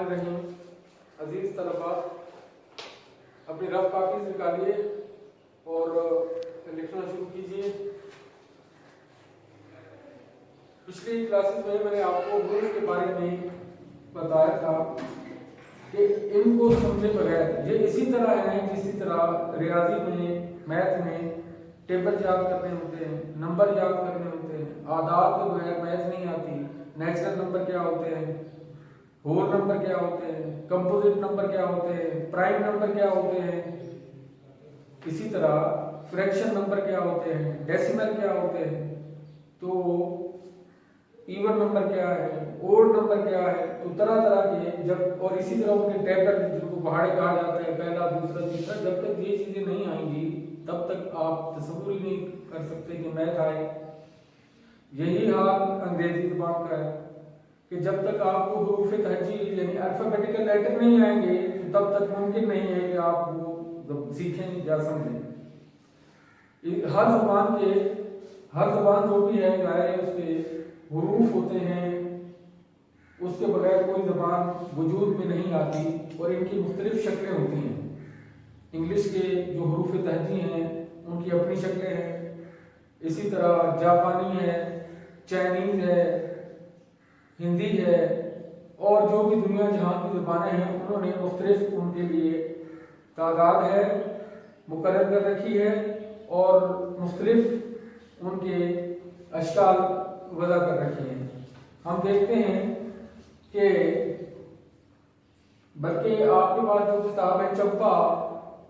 رہیم عزیز طلباء، اپنی رف کاپیز نکالیے اور لکھنا شروع کیجیے۔ پچھلی کلاسز میں نے آپ کو حروف کے بارے میں بتایا تھا کہ ان کو سمجھے بغیر یہ اسی طرح ہیں جسی طرح ریاضی میں، میتھ میں ٹیبل یاد کرنے ہوتے ہیں، نمبر یاد کرنے ہوتے ہیں، اعداد کے بغیر میتھ نہیں آتی۔ نیچرل نمبر کیا ہوتے ہیں، ہول نمبر کیا ہوتے ہیں، کمپوزٹ نمبر کیا ہوتے ہیں، پرائم نمبر کیا ہوتے ہیں، اسی طرح فریکشن نمبر کیا ہوتے ہیں، ڈیسیمل کیا ہوتے ہیں، تو ایون نمبر کیا ہے، اوڈ نمبر کیا ہے، تو طرح طرح کے جب اور اسی طرح ان کے ٹیبل جن کو پہاڑے کہا جاتا ہے، پہلا دوسرا تیسرا، جب تک یہ چیزیں نہیں آئیں گی تب تک آپ تصور ہی نہیں کر سکتے کہ میتھ آئے۔ یہی حال انگریزی زبان کا ہے کہ جب تک آپ کو حروف تہجی یعنی الفابیٹیکل لیٹر نہیں آئیں گے تو تب تک ممکن نہیں ہے کہ آپ وہ سیکھیں یا سمجھیں۔ ہر زبان جو بھی ہے ظاہر ہے اس کے حروف ہوتے ہیں، اس کے بغیر کوئی زبان وجود میں نہیں آتی اور ان کی مختلف شکلیں ہوتی ہیں۔ انگلش کے جو حروف تہجی ہیں ان کی اپنی شکلیں ہیں، اسی طرح جاپانی ہے، چائنیز ہے، ہندی ہے، اور جو بھی دنیا جہاں کی زبانیں ہیں انہوں نے مختلف ان کے لیے تعداد ہے مقرر کر رکھی ہے اور مختلف ان کے اشکال وضع کر رکھے ہیں۔ ہم دیکھتے ہیں کہ بلکہ آپ کے پاس جو کتاب ہے چمپا،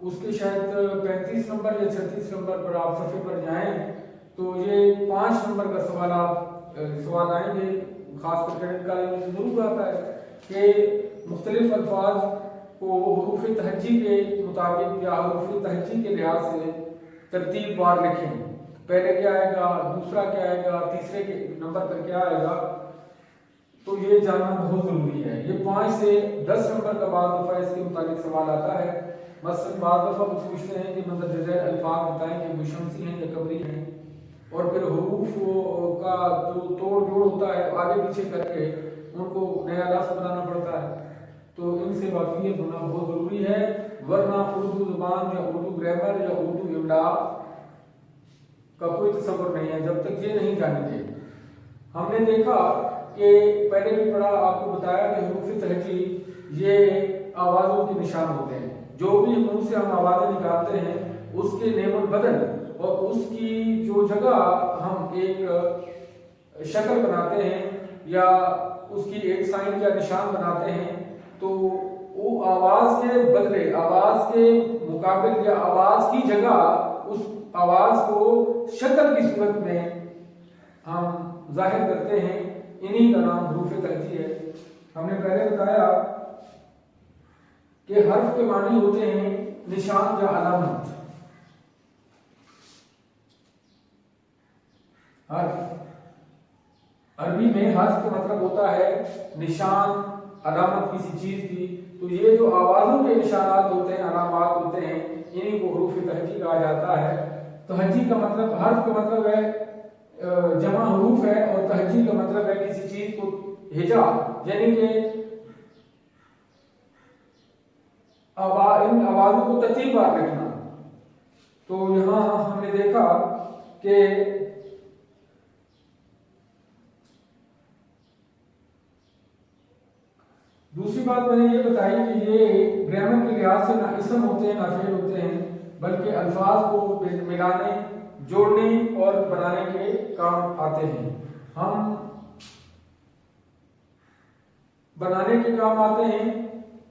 اس کے شاید 35 نمبر یا 36 نمبر پر آپ صفحے پر جائیں تو یہ 5 نمبر کا سوال آئیں گے، خاص کر کریڈٹ کالج میں ضرور آتا ہے کہ مختلف الفاظ کو حروف تہجی کے مطابق یا حروف تہجی کے لحاظ سے ترتیب وار لکھیں۔ پہلے کیا آئے گا، دوسرا کیا آئے گا، تیسرے کے نمبر پر کیا آئے گا، تو یہ جاننا بہت ضروری ہے۔ یہ 5 سے 10 نمبر کا بعض دفعہ اس کے متعلق سوال آتا ہے۔ مثلاً بعض دفعہ وہ پوچھتے ہیں کہ مندرجہ ذیل الفاظ بتائیں کہ وہ شمسی ہیں یا قمری ہیں، اور پھر حروف کا جو توڑ جوڑ ہوتا ہے آگے پیچھے کر کے ان کو نیا لفظ بنانا پڑتا ہے، تو ان سے واقفیت ہونا بہت ضروری ہے، ورنہ اردو زبان یا اردو گرامر یا اردو املا کا کوئی تصور نہیں ہے جب تک یہ نہیں جانیں گے۔ ہم نے دیکھا کہ پہلے بھی پڑھا، آپ کو بتایا کہ حروف تہجی یہ آوازوں کے نشان ہوتے ہیں۔ جو بھی منہ سے ہم آوازیں نکالتے ہیں اس کے نیم البدن اور اس کی جو جگہ ہم ایک شکل بناتے ہیں یا اس کی ایک سائن یا نشان بناتے ہیں، تو وہ آواز کے بدلے، آواز کے مقابل یا آواز کی جگہ اس آواز کو شکل کی صورت میں ہم ظاہر کرتے ہیں، انہی کا نام حروف تہجی ہے۔ ہم نے پہلے بتایا کہ حرف کے معنی ہوتے ہیں نشان یا علامت۔ حرف عربی میں حرف کا مطلب ہوتا ہے نشان، علامت کسی چیز کی، تو یہ جو آوازوں کے نشانات ہوتے ہیں، علامات ہوتے ہیں، انہیں کو حروف تہجی کہا جاتا ہے۔ تہجی کا مطلب، حرف کا مطلب ہے جمع حروف ہے، اور تہجی کا مطلب ہے کسی چیز کو ہجا، یعنی کہ ان آوازوں کو ترتیب وار رکھنا۔ تو یہاں ہم نے دیکھا کہ دوسری بات میں نے یہ بتائی کہ یہ گرامر کے لحاظ سے نہ اسم ہوتے ہیں نہ فعل ہوتے ہیں، بلکہ الفاظ کو ملانے، جوڑنے اور بنانے کے کام آتے ہیں۔ ہم بنانے کے کام آتے ہیں،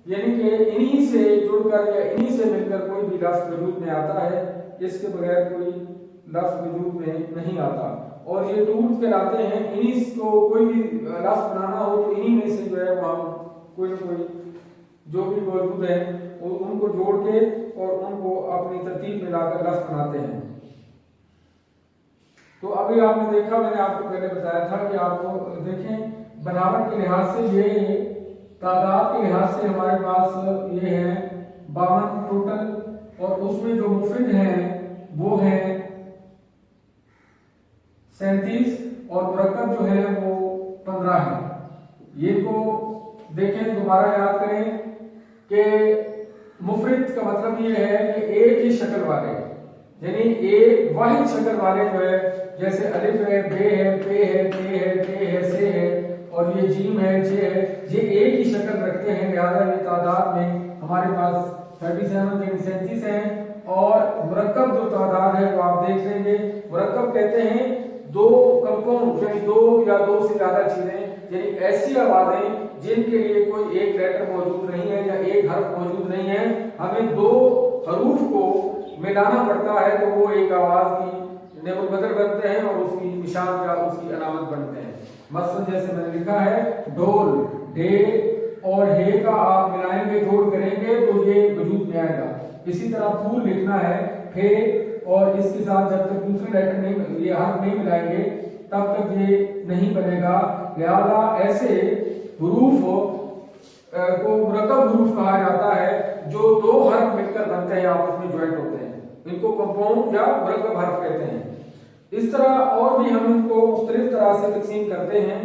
یعنی کہ انہی سے جڑ کر یا انہی سے مل کر کوئی بھی لفظ وجود میں آتا ہے، اس کے بغیر کوئی لفظ وجود میں نہیں آتا، اور یہ ٹولز کہلاتے ہیں۔ انہی کو کوئی بھی لفظ بنانا ہو تو انہی میں سے جو ہے وہ کوئی نہ کوئی جو بھی موجود ہے ان کو جوڑ کے اور ان کو اپنی ترتیب میں لا کر لفظ بناتے ہیں۔ تو ابھی آپ نے دیکھا، میں نے آپ کو پہلے بتایا تھا کہ آپ کو دیکھیں بناوٹ کے لحاظ سے، یہ تعداد کے لحاظ سے ہمارے پاس یہ ہے 52 ٹوٹل، اور اس میں جو مفرد ہیں وہ ہیں 37 اور مرکب جو ہے وہ 15 ہے۔ یہ کو देखें दोबारा याद करें कि मुफरिद का मतलब ये है कि एक ही शक्ल वाले, यानी एक वाहिद शक्ल वाले जो है, जैसे अलिफ है, बे है, पे है, ते है, ते है, से है और ये जीम है, जे है, ये एक ही शक्ल रखते हैं। लिहाजा ये तादाद में हमारे पास 37 हैं। और मुरक्कब जो तादाद है वो आप देख लेंगे। मुरक्कब कहते हैं दो कंपाउंड, यानी दो या दो से ज्यादा चीजें, यानी ऐसी आवाजें जिनके लिए कोई एक लेटर मौजूद नहीं है या एक हर्फ मौजूद नहीं है, हमें दो हरूफ को मिलाना पड़ता है तो वो एक आवाज की नेमुल बदल बनते हैं और उसकी निशान या उसकी अलामत बनते हैं। मसलन जैसे मैंने लिखा है ढोल, ढे और हे का आप मिलाएंगे, जोड़ करेंगे तो ये वजूद में आएगा। इसी तरह फूल लिखना है फे, और इसके साथ जब तक दूसरे लेटर नहीं, ये हर्फ नहीं मिलाएंगे तब तक ये नहीं बनेगा। लिहाजा ऐसे हुरूफ को मुरक्कब हुरूफ कहा जाता है जो दो हर्फ मिलकर बनते हैं, आपस में ज्वाइंट होते हैं, इनको कंपाउंड या मुरक्कब हर्फ कहते हैं। इस तरह और भी हम इनको मुख्तलिफ तरह से तकसीम करते हैं।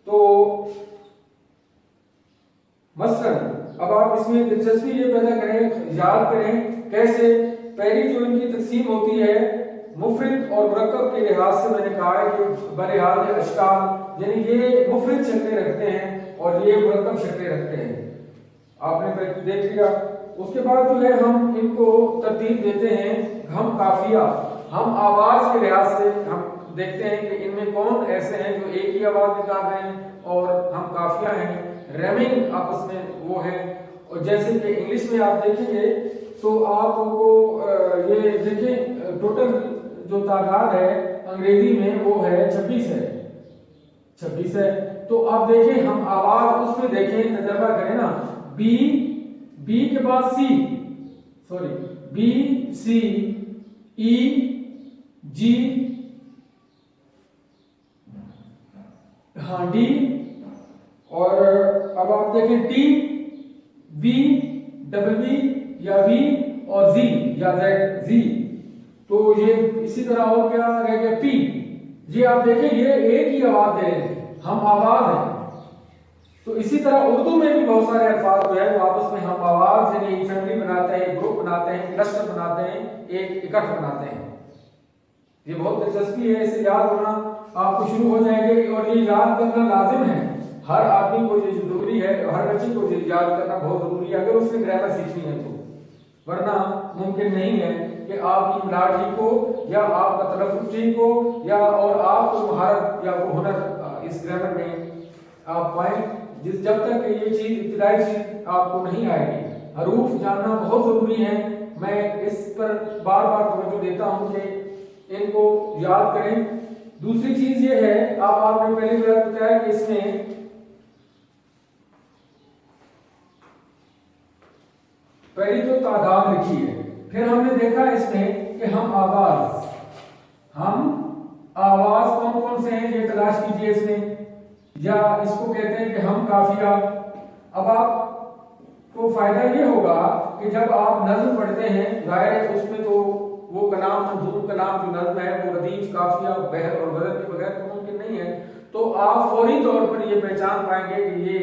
तो मसलन अब आप इसमें दिलचस्पी ये पैदा करें, याद करें कैसे। पहली जो इनकी तकसीम होती है मुफरिद और मुरक्कब के लिहाज से, मैंने कहा है कि बहरहाल अशकाल, यानी ये मुफरिद शक्लें रखते हैं और ये मुरक्कब शक्लें रखते हैं, आपने देख लिया। उसके बाद जो है हम इनको तरतीब देते हैं हम काफिया, हम आवाज के लिहाज से हम देखते हैं कि इनमें कौन ऐसे हैं जो एक ही आवाज निकाल रहे हैं और हम काफिया हैं। रैमिंग आपस में वो है, और जैसे कि इंग्लिश में आप देखेंगे तो आपको ये देखें टोटल जो तादाद है अंग्रेजी में वो है 26 है। तो आप देखें हम आवाज उसमें देखें, तजर्बा करें ना, बी के बाद सी, सॉरी बी सी ई जी, हाँ डी, और अब आप देखें टी वी डबल वी या वी और जी या जेड जी। तो ये इसी तरह हो गया, रह गया पी। ये आप देखें ये एक ही आवाज दे रहे हैं, हम आवाज है। तो इसी तरह उर्दू में भी बहुत सारे अल्फाज जो है वो आपस में हम आवाज, यानी फैमिली बनाते हैं, ग्रुप बनाते हैं, क्लस्टर बनाते हैं, एक इकट्ठ बनाते हैं। ये बहुत दिलचस्पी है, इसे याद होना आपको शुरू हो जाएंगे और ये याद करना लाजिम है। हर आदमी को ये जरूरी है, हर बच्चे को ये याद करना बहुत जरूरी है अगर उसने ग्रामर सीखनी है तो, वरना मुमकिन नहीं है कि आपकी इमला ठीक हो या आपका तलफ़्फ़ुज़ ठीक हो या और आप कोई महारत या वो हुनर इस ग्रामर में आप पाएं, जब तक ये चीज इब्तिदाई चीज आपको नहीं आएगी। हरूफ जानना बहुत जरूरी है, मैं इस पर बार बार तवज्जो देता हूं कि इनको याद करें। दूसरी चीज ये है, आपने पहले भी बताया कि इसमें पहली तो तादाद लिखी है, फिर हमने देखा इसमें कि हम आवाज कौन कौन से हैं ये तलाश कीजिए इसमें, या इसको कहते हैं कि हम काफिया। अब आपको फायदा ये होगा कि जब आप नज्म पढ़ते हैं, जाहिर उसमें तो वो कलाम मंजूम कलाम जो नज्म है वो रदीफ काफिया बहर और बदल के बगैर तो मुमकिन नहीं है। तो आप फौरी तौर पर ये पहचान पाएंगे कि ये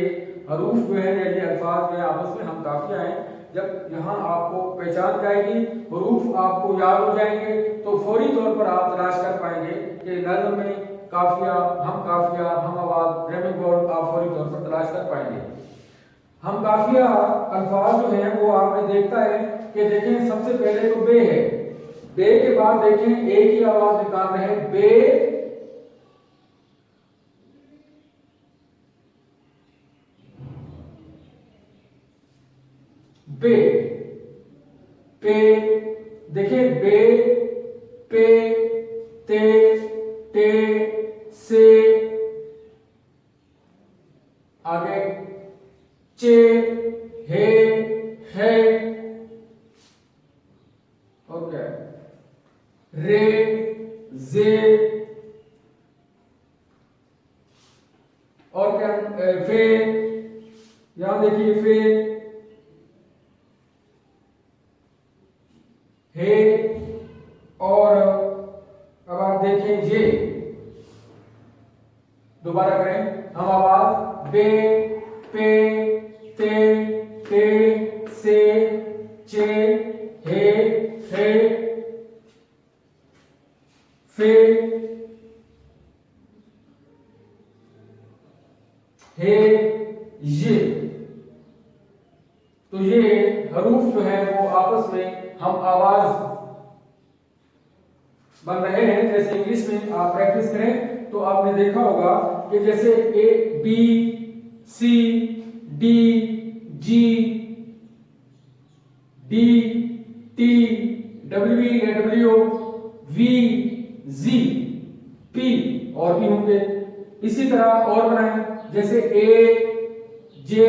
हरूफ जो है या ये अल्फाज जो है आपस में हम काफिया हैं। जब यहाँ आपको पहचान जाएगी, हरूफ आपको याद हो जाएंगे, तो फौरी तौर पर आप तलाश कर पाएंगे कि नज्म में काफिया, हम आवाज, रैमिंग वर्ड आप फौरी तौर पर तलाश कर पाएंगे। हम काफिया अल्फाज जो हैं वो आपने देखता है कि देखें सबसे पहले तो बे है, बे के बाद देखें एक ही आवाज निकाल रहे हैं, बे बे, पे देखें बे, पे, ते, टे, से, आगे चे, हे, है, ओके, रे, जे, और क्या फे, यहां देखिए फे, हे, और अब आप देखें ये, दोबारा करें हम आवाज बे, पे ते टे से चे हे फे फे हे ये। तो ये हरूफ जो है वो आपस में हम आवाज बन रहे हैं। जैसे इंग्लिश में आप प्रैक्टिस करें तो आपने देखा होगा कि जैसे A B C D G D T W या डब्ल्यू वी जी पी और भी होंगे। इसी तरह और बनाएं जैसे ए जे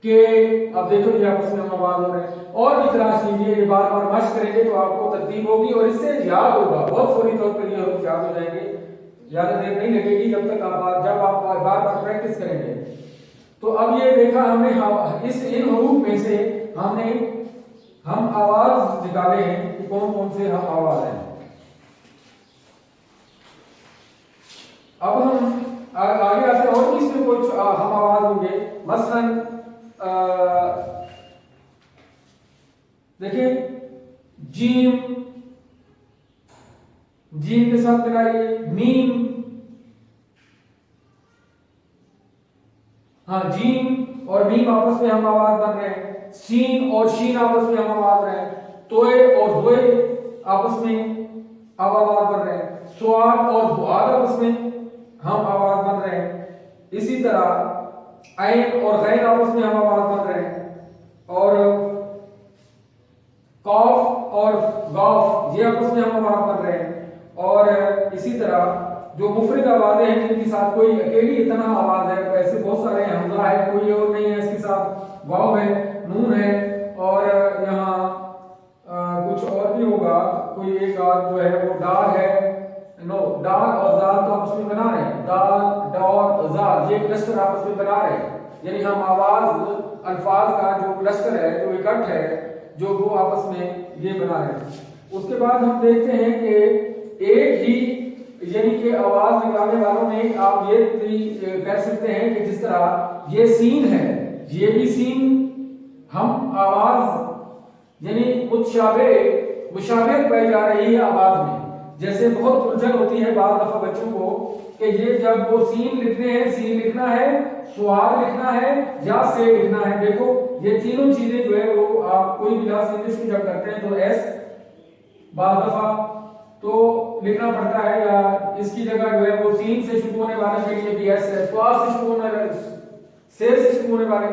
के। अब देखो ये आपस में हम आवाज हो रहे हैं। और भी तलाश कीजिए, ये बार बार मश्क करेंगे तो आपको तरतीब होगी और इससे याद होगा, बहुत फौरी तौर पर ये याद हो जाएंगे। ज्यादा देर नहीं लगेगी जब तक जब आप बार बार प्रैक्टिस करेंगे। तो अब ये देखा हमने इस इन हरूफ में से हम आवाज निकाले हैं कि कौन कौन से हम आवाज हैं। अब हम आगे आते हैं और भी इसमें कोई हम आवाज होंगे। मसलन देखिए जीम, जीम के साथ मिलाइए मीम। हाँ, जीम और मीम आपस में हम आवाज बन रहे हैं। सीन और शीन आपस में हम आवाज रहे हैं। तोए और दुए आपस में अब आवाज बन रहे हैं। स्वाद और दुआद आपस में हम आवाज बन रहे हैं। इसी तरह ऐन और गैन आपस में हम आवाज बन रहे हैं। और कौफ और गौफ ये आपस में हम आवाज बन रहे हैं। और इसी तरह जो मुफरद आवाजें हैं जिनके साथ कोई अकेली इतना आवाज है, ऐसे बहुत सारे हैं। हमजा है, कोई और नहीं है इसके साथ, वाव है, नून है और यहाँ कुछ और भी होगा, कोई एक जो है वो डाल है। नो, डाल और जाल तो आपस में बना रहे हैं। डाल डॉट जाल ये क्लस्टर आपस में बना रहे हैं। यानी हम आवाज अल्फाज का जो क्लस्टर है, जो इकट्ठ है, जो वो आपस में ये बना रहे हैं। उसके बाद हम देखते हैं कि एक ही यानी कि आवाज निकालने वालों में आप ये कह सकते हैं कि जिस तरह ये सीन है, ये भी सीन हम आवाज यानी मुशाबे पाई जा रही है आवाज में। जैसे बहुत उलझन होती है बार दफा बच्चों को कि ये जब वो सीन लिखने हैं, सीन लिखना है, स्वाद लिखना है या से लिखना है। देखो ये तीनों चीजें जो है वो आप कोई भी लफ्ज इंग्लिश में जब करते हैं तो एस बार दफा तो लिखना पड़ता है, या इसकी जगह जो है वो सीन से शुरू होने वाले के लिए भी एस है, स्वाद से शुरू होने वाले से शुरू होने वाले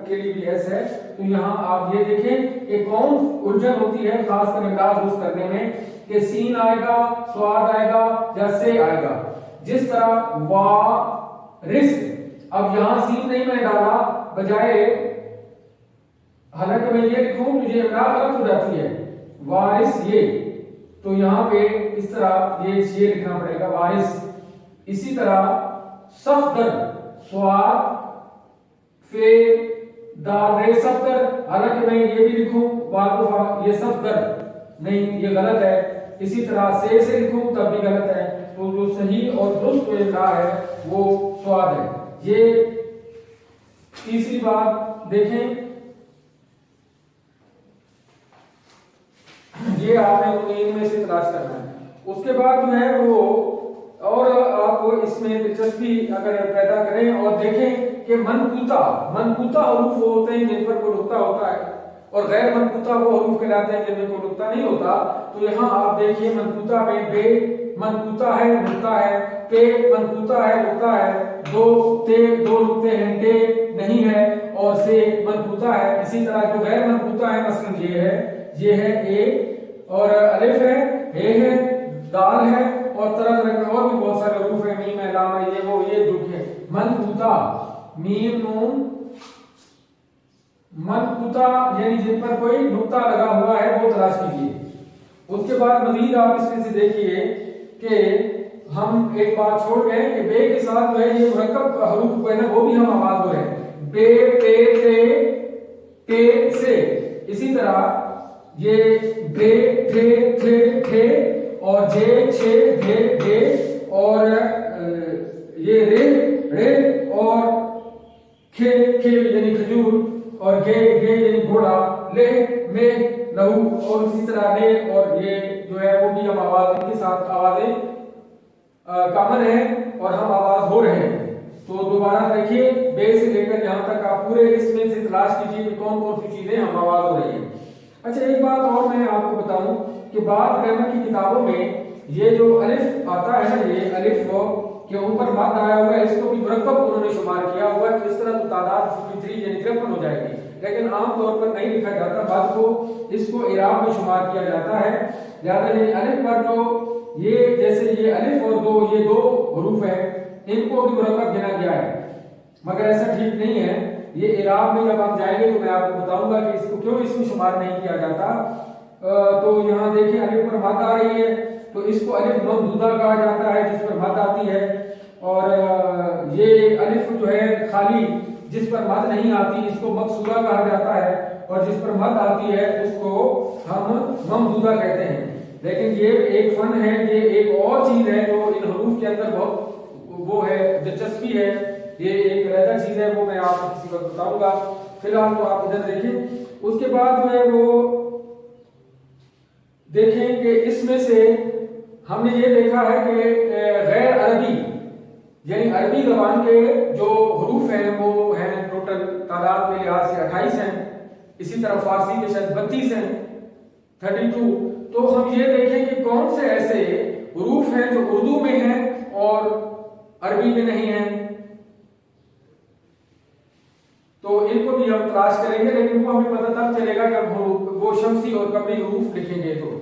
के लिए भी एस है। तो यहाँ आप ये देखें कि कौन उलझन होती है खासकर अंदाज करने में कि सीन आएगा, स्वाद आएगा या से आएगा। जिस तरह वारिस, अब यहाँ सीन नहीं मैंने डाला, बजाय हालांकि मैं ये लिखूं तो ये गलत हो जाती है वारिस ये, तो यहाँ पे इस तरह ये लिखना पड़ेगा वारिस। इसी तरह सफदर, स्वाद फे दाल रे सफदर, हालांकि मैं ये भी लिखूं वादफा ये सफदर नहीं, ये गलत है। इसी तरह से लिखूं तब भी गलत है। तो जो सही और दुरुस्त इकरा है वो स्वाद है। ये तीसरी बात देखें, ये आपने इनमें से तलाश करना है। उसके बाद जो है वो और आप इसमें दिलचस्पी अगर पैदा करें और देखें कि मनकूता हरूफ वो होते हैं जिन पर कोई नुक्ता होता है, और गैर मनकूता वो हरूफ कहलाते हैं जिनमें कोई नुक्ता नहीं होता। तो यहाँ आप देखिए मनकूता में बे मनकूता है, नुक्ता है, पे मनकूता है, नुक्ता है, दो ते दो नुक्ते हैं, टे नहीं है, और से मनकूता है। इसी तरह जो गैर मनकूता है मसलन ये है ए, और अलिफ है, हे है, दाल है, और तरह तरह के और भी बहुत सारे हरूफ है, मीम है, लाम है, ये वो ये दुख है। मनकूता मीम नून मनकूता यानी जिन पर कोई नुक्ता लगा हुआ है वो तलाश कीजिए। उसके बाद मजीद आप इसमें से देखिए कि हम एक बात छोड़ गए कि बे के साथ जो है ये मुरक्कब हरूफ है ना, वो भी हम आवाज हो रहे हैं, बे पे ते से। इसी तरह ये बे थे और जे छे धे और ये रे और खे यानी खजूर, और गे गे यानी घोड़ा, ले में लहू, और इसी तरह ले और ये जो है वो भी हम आवाज इनके साथ आवाजें कॉमन है और हम आवाज हो रहे हैं। तो दोबारा देखिए, बे से लेकर यहाँ तक आप पूरे इसमें से तलाश कीजिए कि कौन कौन सी चीजें हम आवाज हो रही है। अच्छा, एक बात और मैं आपको बताऊं कि बाद ग्रामर की किताबों में ये जो अलिफ आता है ना, ये अलिफ के ऊपर मद आया हुआ है, इसको भी मुरक्कब उन्होंने शुमार किया हुआ है, तो इस तरह तो तादाद 53 यानी 53 हो जाएगी, लेकिन आमतौर पर नहीं लिखा जाता, मद को इसको इराब में शुमार किया जाता है। लिहाजा ये अलिफ पर जो ये जैसे ये अलिफ और दो, ये दो हरूफ है, इनको भी मुरक्कब गिना गया है, मगर ऐसा ठीक नहीं है। ये इराब में जब आप जाएंगे तो मैं आपको बताऊंगा कि इसको क्यों इसमें शुमार नहीं किया जाता। तो यहाँ देखिए अलिफ पर मद आ रही है, तो इसको अलिफ ममदूदा कहा जाता है, जिस पर मद आती है, और ये अलिफ जो है खाली जिस पर मद नहीं आती इसको मकसूरा कहा जाता है, और जिस पर मद आती है उसको हम ममदूदा कहते हैं। लेकिन ये एक फन है, ये एक और चीज है जो इन हरूफ के अंदर बहुत वो है, दिलचस्पी है, ये एक अलग चीज है, वो मैं आपको किसी वक्त बताऊंगा। फिलहाल तो आप इधर देखिए। उसके बाद जो है वो देखें कि इसमें से हमने ये देखा है कि गैर अरबी यानी अरबी ज़बान के जो हरूफ हैं वो हैं टोटल तादाद के लिहाज से 28 हैं, इसी तरह फारसी के शायद 32 हैं, 32। तो हम ये देखें कि कौन से ऐसे हरूफ हैं जो उर्दू में हैं और अरबी में नहीं हैं, तो इनको भी हम तलाश करेंगे, लेकिन वो हमें पता तब चलेगा जब वो शमसी और कमरी हरूफ लिखेंगे तो।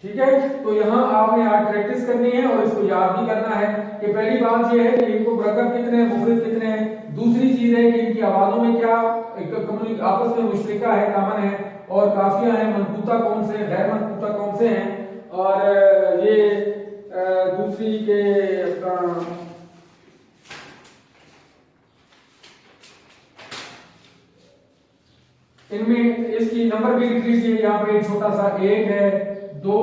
ठीक है, तो यहाँ आपने आज प्रैक्टिस करनी है और इसको याद भी करना है कि पहली बात ये है कि इनको मुरक्कब कितने हैं, मुफरद कितने हैं। दूसरी चीज है कि इनकी आवाजों में क्या आपस में मुश्तरका है, कॉमन है, और काफिया है, मनकूता कौन से, गैर मनकूता कौन से हैं, और ये दूसरी के इनमें इसकी नंबर भी लिख लीजिए, यहाँ पे छोटा सा 1 है, 2,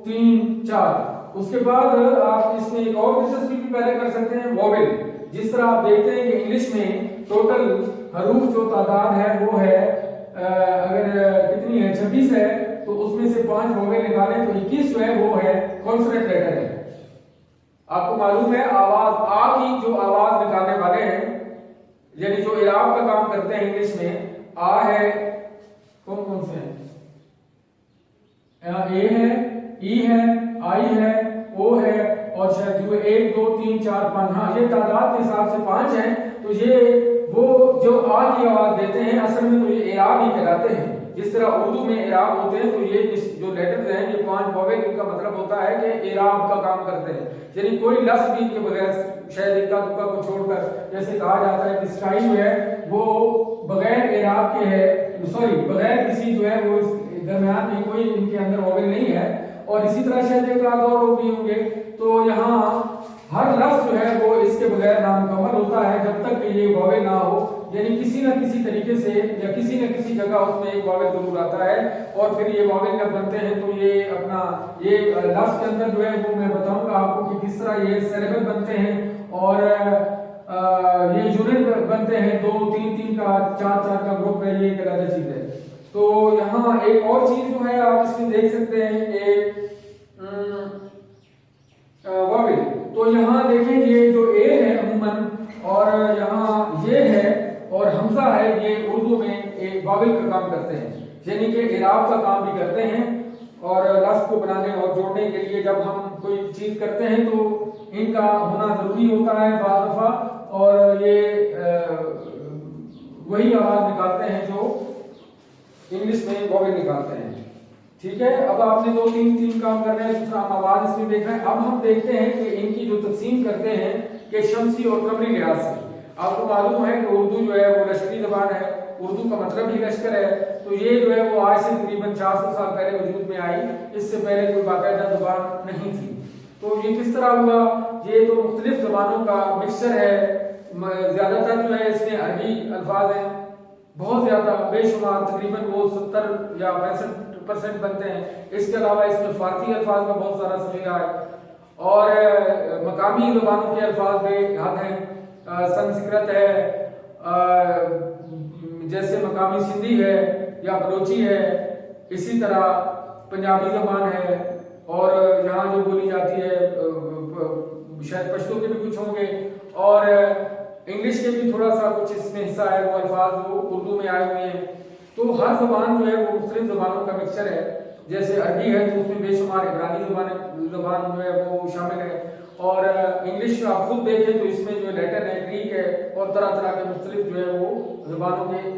3, 4। उसके बाद आप इसमें एक और दिलचस्पी भी पहले कर सकते हैं, वॉवेल। जिस तरह आप देखते हैं कि इंग्लिश में टोटल हरूफ जो तादाद है वो है अगर कितनी है 26 है, तो उसमें से 5 वॉवेल निकालें तो 21 जो है वो है कॉन्सोनेंट लेटर है। आपको मालूम है आवाज आ की जो आवाज निकालने वाले हैं यानी जो इराब का काम करते हैं इंग्लिश में, आ है, कौन कौन से हैं, ए है, ई है, आई है, ओ है, और शायद जो 1, 2, 3, 4, 5, हाँ ये तादाद के हिसाब से 5 हैं। तो ये वो जो आ की आवाज देते हैं असल में तो ये इराब ही कहलाते हैं। जिस तरह उर्दू में इराब होते हैं, तो ये जो लेटर्स हैं ये 5 वॉवेल, इनका मतलब होता है कि इराब का काम करते हैं, यानी कोई लफ्ज भी इनके बगैर, शायद इक्का दुक्का को छोड़कर, जैसे कहा जाता है कि स्काई जो है वो बगैर इराब के है, सॉरी बगैर किसी जो है वो दरमियान में कोई इनके अंदर वॉवेल नहीं है। और इसी तरह शायद एक आध और लोग भी होंगे। तो यहाँ हर लफ्ज जो है वो इसके बगैर नामुकम्मल होता है जब तक कि ये वॉवेल ना हो, यानी किसी न किसी तरीके से या किसी न किसी जगह उसमें एक वॉवेल जरूर आता है। और फिर ये वॉवेल जब बनते हैं तो ये अपना ये लफ्ज के अंदर जो है वो मैं बताऊंगा आपको कि किस तरह ये सिलेबल बनते हैं और ये यूनिट बनते हैं, 2, 3, 3 का 4, 4 का ग्रुप है, ये एक अलग चीज है। तो यहाँ एक और चीज जो है आप इसमें देख सकते हैं कि वॉवेल। तो यहाँ देखें ये जो ए है अमूमन, और यहाँ ये है और हमजा है, ये उर्दू में एक वॉवेल का काम करते हैं, यानी कि इराब का काम भी करते हैं। और लफ्ज को बनाने और जोड़ने के लिए जब हम कोई चीज करते हैं तो इनका होना जरूरी होता है बाज़ दफा, और ये वही आवाज निकालते हैं जो इंग्लिश में वॉवेल निकालते हैं। ठीक है, अब आपने 2, 3 काम कर रहे हैं, दूसरा हम आवाज इसमें देख रहे हैं। अब हम देखते हैं कि इनकी जो तकसीम करते हैं कि शमसी और कमरी लिहाज से। आपको मालूम है कि उर्दू जो है वो लश्करी ज़बान है, उर्दू का मतलब ही लश्कर है। तो ये जो है वो आज से तकरीबन 400 साल पहले वजूद में आई, इससे पहले कोई बाकायदा ज़बान नहीं थी। तो ये किस तरह हुआ, ये तो मुख्तलिफ ज़बानों का मिक्सचर है। ज़्यादातर जो है इसमें अरबी अल्फाज हैं, बहुत ज़्यादा बेशुमार, तकरीबन वो 70 या 65% बनते हैं। इसके अलावा इसमें फारसी अल्फाज का बहुत सारा सलीका है और मकामी ज़बानों के अल्फाज बेहद हैं, संस्कृत है, جیسے مقامی سندھی ہے یا بلوچی ہے، اسی طرح پنجابی زبان ہے، اور یہاں جو بولی جاتی ہے شاید پشتو کے بھی کچھ ہوں گے، اور انگلش کے بھی تھوڑا سا کچھ اس میں حصہ ہے، وہ الفاظ وہ اردو میں آئے ہوئے ہیں۔ تو ہر زبان جو ہے وہ مختلف زبانوں کا مکسچر ہے۔ جیسے عربی ہے تو اس میں بے شمار عبرانی زبان جو ہے وہ شامل ہے، اور انگلش آپ خود دیکھیں تو اس میں جو لیٹن ہے، گریک ہے، اور طرح طرح کے مختلف جو ہے وہ زبانوں کے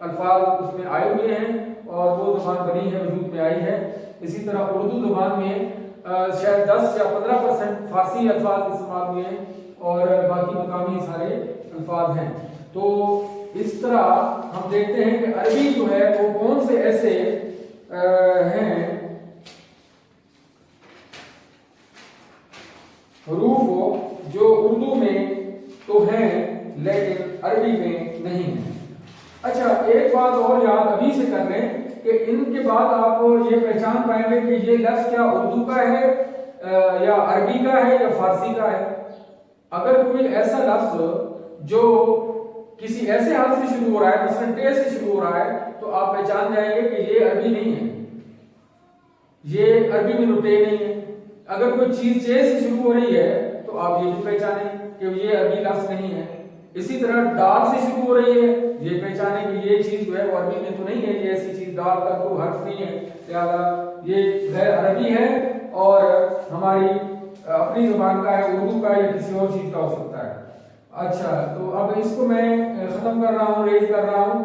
الفاظ اس میں آئے ہوئے ہیں، اور وہ زبان بنی ہے، وجود میں آئی ہے۔ اسی طرح اردو زبان میں شاید 10 یا 15% فارسی الفاظ استعمال ہوئے ہیں، اور باقی مقامی سارے الفاظ ہیں۔ تو اس طرح ہم دیکھتے ہیں کہ عربی جو ہے وہ کون سے ایسے ہیں حروف جو اردو میں تو ہیں لیکن عربی میں نہیں ہیں۔ اچھا، ایک بات اور یاد ابھی سے کر لیں کہ ان کے بعد آپ یہ پہچان پائیں گے کہ یہ لفظ کیا اردو کا ہے یا عربی کا ہے یا فارسی کا ہے۔ اگر کوئی ایسا لفظ جو کسی ایسے حرف سے شروع ہو رہا ہے، مثلا ٹے سے شروع ہو رہا ہے، تو آپ پہچان جائیں گے کہ یہ عربی نہیں ہے، یہ عربی میں تو ٹے نہیں ہے۔ اگر کوئی چیز چے سے شروع ہو رہی ہے تو آپ یہ بھی پہچانیں کہ یہ عربی لفظ نہیں ہے۔ اسی طرح ڈال سے شروع ہو رہی ہے، یہ پہچانیں کہ یہ چیز جو ہے وہ عربی میں تو نہیں ہے، یہ ایسی چیز ڈال کا کوئی حرف نہیں ہے، لہذا یہ غیر عربی ہے اور ہماری اپنی زبان کا ہے، اردو کا یا کسی اور چیز کا ہو سکتا ہے۔ اچھا، تو اب اس کو میں ختم کر رہا ہوں، ریز کر رہا ہوں،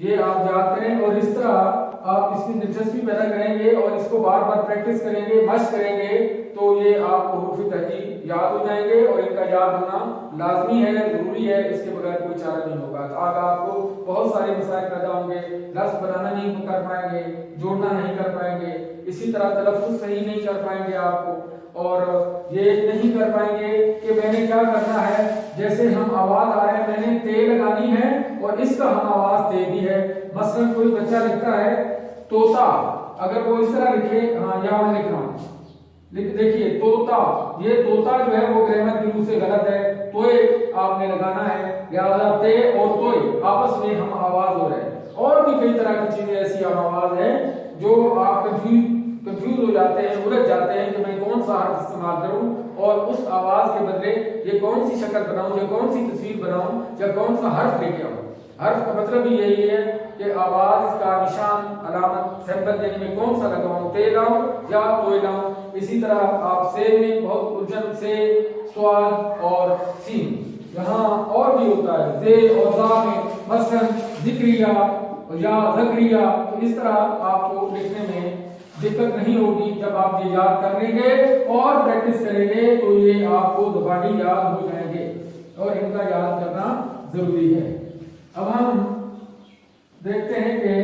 یہ آپ یاد کریں، اور اس طرح آپ اس میں دلچسپی پیدا کریں گے اور اس کو بار بار پریکٹس کریں گے، مشق کریں گے، تو یہ آپ کو حروف تہجی یاد ہو جائیں گے، اور ان کا یاد ہونا لازمی ہے، ضروری ہے، اس کے بغیر کوئی چارہ نہیں ہوگا۔ تو آگے آپ کو بہت سارے مسائل پیدا ہوں گے، لفظ بنانا نہیں کر پائیں گے، جوڑنا نہیں کر پائیں گے، اسی طرح تلفظ صحیح نہیں کر پائیں گے آپ کو، اور یہ نہیں کر پائیں گے کہ میں نے کیا کرنا ہے، جیسے ہم آواز آ رہے ہیں، میں نے تے لگانی ہے اور اس کا ہم آواز تے بھی ہے۔ مثلا کوئی بچہ لکھتا ہے طوطا، اگر وہ اس طرح لکھے، ہاں یہاں میں لکھ رہا ہوں، دیکھیے طوطا، یہ طوطا جو ہے وہ گرامر کی روح سے غلط ہے، توئے آپ نے لگانا ہے، لہذا تے اور توئے آپس میں ہم آواز ہو رہے ہیں۔ اور بھی کئی طرح کی چیزیں ایسی آواز ہیں جو آپ کنفیوز ہو جاتے ہیں، الجھ جاتے ہیں کہ میں کون سا حرف استعمال کروں، اور اس آواز کے بدلے یہ کون سی شکل بناؤں یا کون سی تصویر بناؤں یا کون سا حرف لے کے آؤں۔ حرف کا مطلب ہی یہی ہے کہ آواز کا نشان، علامت، سمبل، یعنی میں کون سا لگاؤں، تے لاؤں یا توئے لاؤں۔ اسی طرح آپ سے میں بہت الجھن سے سواد اور سین، یہاں اور بھی ہوتا ہے زے اور زا میں، مثلا ذکریہ یا زکریہ، تو اس طرح آپ کو لکھنے میں دقت نہیں ہوگی جب آپ یہ یاد کر لیں گے اور پریکٹس کریں گے، تو یہ آپ کو زبانی یاد ہو جائیں گے، اور ان کا یاد کرنا ضروری ہے۔ اب ہم دیکھتے ہیں کہ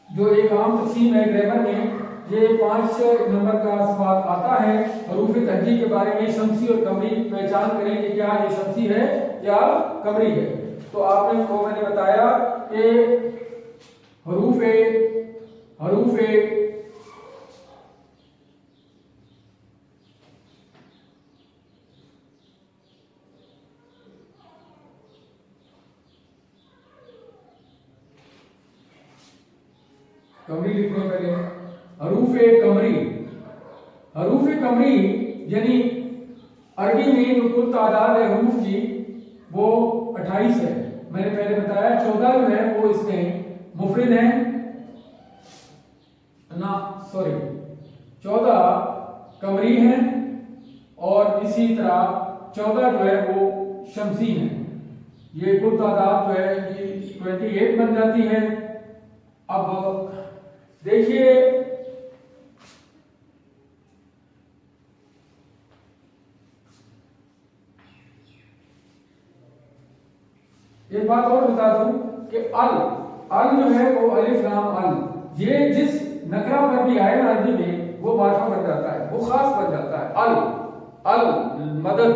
جو ایک عام تقسیم ہے گرامر میں، یہ 5 نمبر کا سوال آتا ہے حروف تہجی کے بارے میں، شمسی اور قمری پہچان کریں کہ کیا یہ شمسی ہے یا قمری ہے۔ تو آپ نے کو میں نے بتایا کہ حروف قمری لکھنے پہلے حروف قمری یعنی عربی میں جو کل تعداد ہے حروف کی وہ 28 ہے۔ میں نے پہلے بتایا 14 جو ہے وہ اس میں مفرد ہیں، 14 قمری ہیں، اور اسی طرح 14 جو ہے وہ شمسی ہیں۔ یہ کل تعداد جو ہے 28 بن جاتی ہے۔ اب دیکھیے ایک بات اور بتا دوں کہ ال جو ہے وہ الف لام ال، یہ جس نکرہ پر بھی آئے نا عربی میں وہ معرفہ بن جاتا ہے، وہ خاص بن جاتا ہے۔ ال مدد،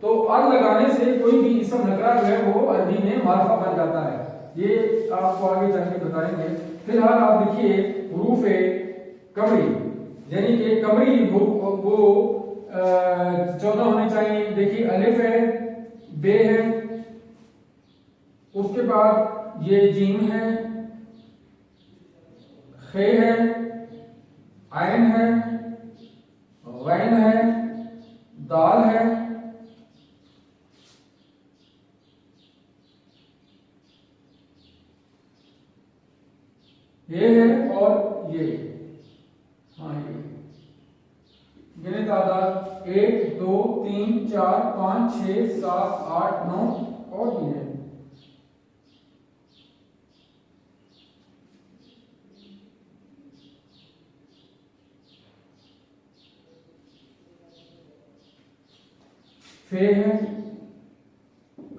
تو ال لگانے سے کوئی بھی اسم نکرہ جو ہے وہ عربی میں معرفہ بن جاتا ہے، یہ آپ کو آگے چل کے بتائیں گے۔ فی الحال آپ دیکھیے حروف قمری، یعنی کہ قمری وہ 14 ہونے چاہیے۔ دیکھیے الف ہے، بے ہے، اس کے بعد یہ جیم ہے، خے ہے، عین ہے، غین ہے، دال ہے، یہ ہے اور یہ، ہاں یہ گنے تعداد 1 2 3 4 5 6 7 8 9 اور بھی ہے۔ فے ہے،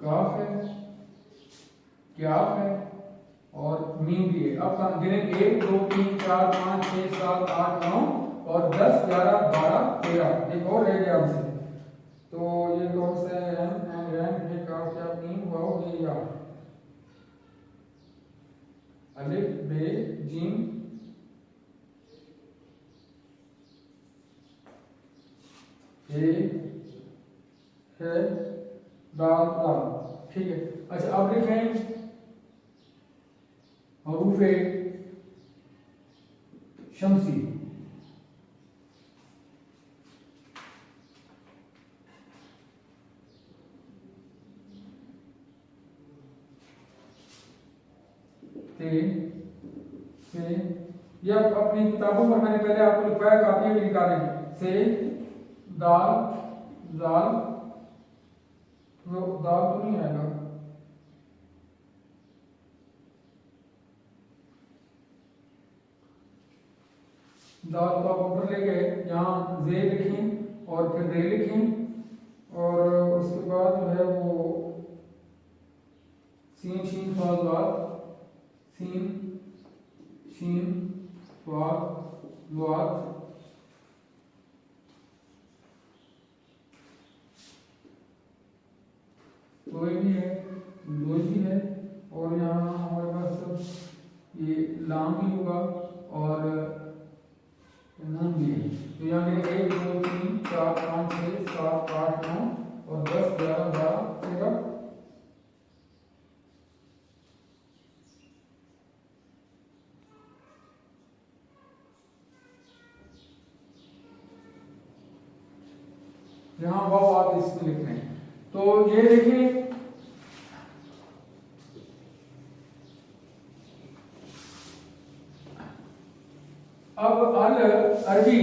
کاف ہے، کیاف ہے اور میم بھی ہے۔ اب گنے 1 2 3 4 5 6 7 8 9 اور 10 11 12 13 ایک اور رہ گیا ہم سے، تو یہ کون سا ہے؟ یہ کاف کیا میم واو یہ یا، الف بے جیم اے ہے دال دال، ٹھیک ہے۔ اچھا اب لکھیں حروف شمسی، سے یہ اپنی کتابوں پر میں نے پہلے آپ کو لکھوایا، کاپی بھی نکالیں، سے دال زال، دال تو نہیں آئے گا، دال کو آپ اوپر لے گئے، یہاں زے لکھیں اور پھر رے لکھیں اور اس کے بعد جو ہے وہ سین شین صاد لاد، سین شین صاد لاد، لوئی بھی ہے، لوئی بھی ہے اور یہاں ہمارے پاس یہ لام بھی ہوگا اور نون بھی ہے، تو یہاں میرے 1 2 3 4 5 6 7 8 9 اور 10 11 12 13۔ یہاں واو آپ اس میں لکھ رہے ہیں، تو یہ دیکھیں اب عربی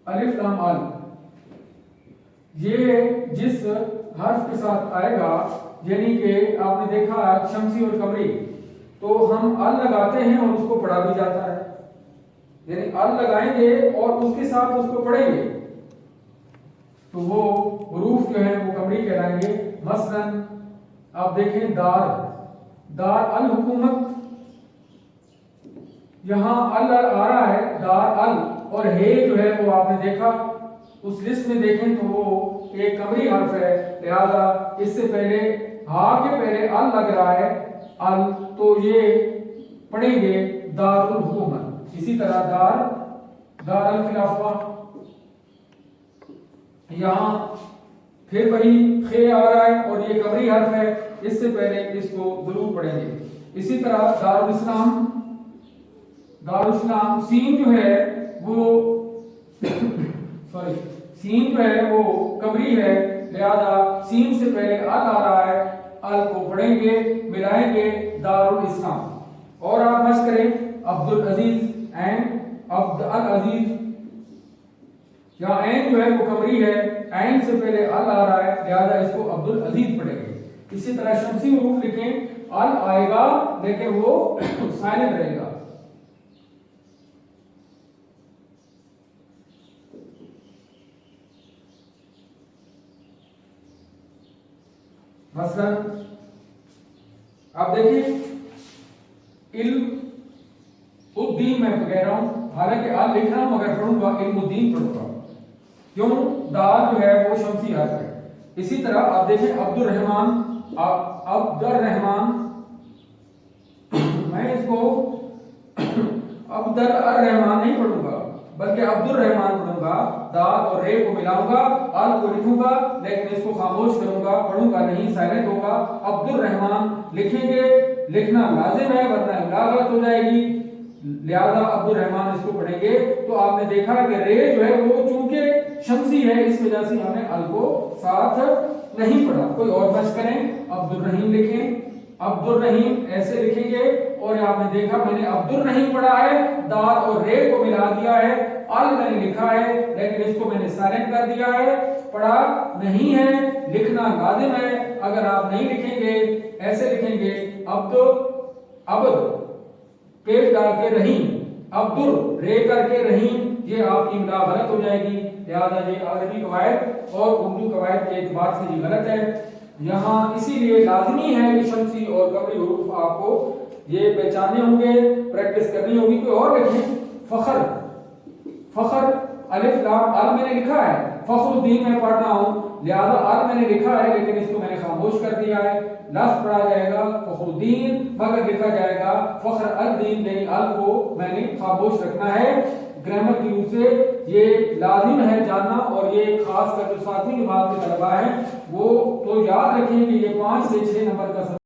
الف لام ال، یہ جس حرف کے ساتھ آئے گا، یعنی کہ آپ نے دیکھا شمسی اور قمری، تو ہم ال لگاتے ہیں اور اس کو پڑھا بھی جاتا ہے، یعنی ال لگائیں گے اور اس کے ساتھ اس کو پڑھیں گے تو وہ حروف جو ہیں وہ قمری کہلائیں گے۔ مثلا آپ دیکھیں دار، دار الحکومت، یہاں ال آ رہا ہے، دار ال، اور ہے جو ہے وہ آپ نے دیکھا اس لسٹ میں دیکھیں تو وہ ایک قمری حرف ہے، لہذا اس سے پہلے ہا کے پہلے ال لگ رہا ہے ال، تو یہ پڑھیں گے دار الحکومت۔ اسی طرح دار الخلافہ، یہاں پھر وہی خے آ رہا ہے اور یہ قمری حرف ہے، اس سے پہلے اس کو ضرور پڑھیں گے۔ اسی طرح دار الاسلام، دار الاسلام سین جو ہے وہ سین جو ہے وہ قمری ہے، لہذا سین سے پہلے ال آ رہا ہے، ال کو پڑھیں گے، ملائیں گے دار الاسلام۔ اور آپ مشق کریں عبد العزیز، عین عبد العزیز، یہاں عین جو ہے وہ قمری ہے، عین سے پہلے ال آ رہا ہے، لہذا اس کو عبد العزیز پڑھیں گے۔ اسی طرح شمسی حروف لکھیں، ال آئے گا لیکن وہ سائلنٹ رہے گا۔ مثلا آپ دیکھیں علم الدین، میں کہہ رہا ہوں حالانکہ آل لکھ رہا ہوں مگر پڑھوں گا علم الدین پڑھوں گا، کیوں؟ دال جو ہے وہ شمسی حرف ہے۔ اسی طرح آپ دیکھیں عبد الرحمن، عبد الرحمن، میں اس کو عبد الرحمن نہیں پڑھوں گا بلکہ عبد الرحمن پڑھوں گا، दाल और रे को मिलाऊंगा, अल को लिखूंगा लेकिन इसको खामोश करूंगा, पढ़ूंगा नहीं, साइलेंट होगा। अब्दुल रहमान लिखेंगे, लिखना लाजिम है वरना इमला गलत हो जाएगी, लिहाजा अब्दुल रहमान इसको पढ़ेंगे। तो आपने देखा कि रे जो है वो चूंकि शमसी है इस वजह से हमने अल को साथ नहीं पढ़ा। कोई और मश करें, अब्दुल रहीम लिखें, अब्दुल रहीम ऐसे लिखेंगे और आपने देखा मैंने अब्दुल रहीम पढ़ा है, दाल और रे को मिला दिया है, अल मैंने लिखा है लेकिन इसको मैंने साइलेंट कर दिया है, पढ़ा नहीं है, लिखना लाजिम है। अगर आप नहीं लिखेंगे ऐसे लिखेंगे अब्द पेश डाल के रहीम, अब्दुल रे करके रहीम, ये आपकी इमला गलत हो जाएगी। लिहाजा ये अरबी कवायद और उर्दू कवायद के एतबार से ये गलत है। यहाँ इसीलिए लाजमी है कि शमसी और कमरी हुरूफ आपको ये पहचानने होंगे, प्रैक्टिस करनी होगी। कोई और लिखें, फखर, फखर अलिफ लाम अल मैंने लिखा है, फखरुद्दीन मैं पढ़ रहा हूँ लिहाजा अल मैंने लिखा है लेकिन इसको मैंने खामोश कर दिया है। लफ्ज पढ़ा जाएगा फखरुद्दीन मगर लिखा जाएगा फखर अल दीन, यानी अल को मैंने खामोश रखना है। ग्रामर की रूप से ये लाजिम है जानना, और ये खास कर जो सातवीं जमात के तलबा हैं वो तो याद रखें कि ये 5 से 6 नंबर का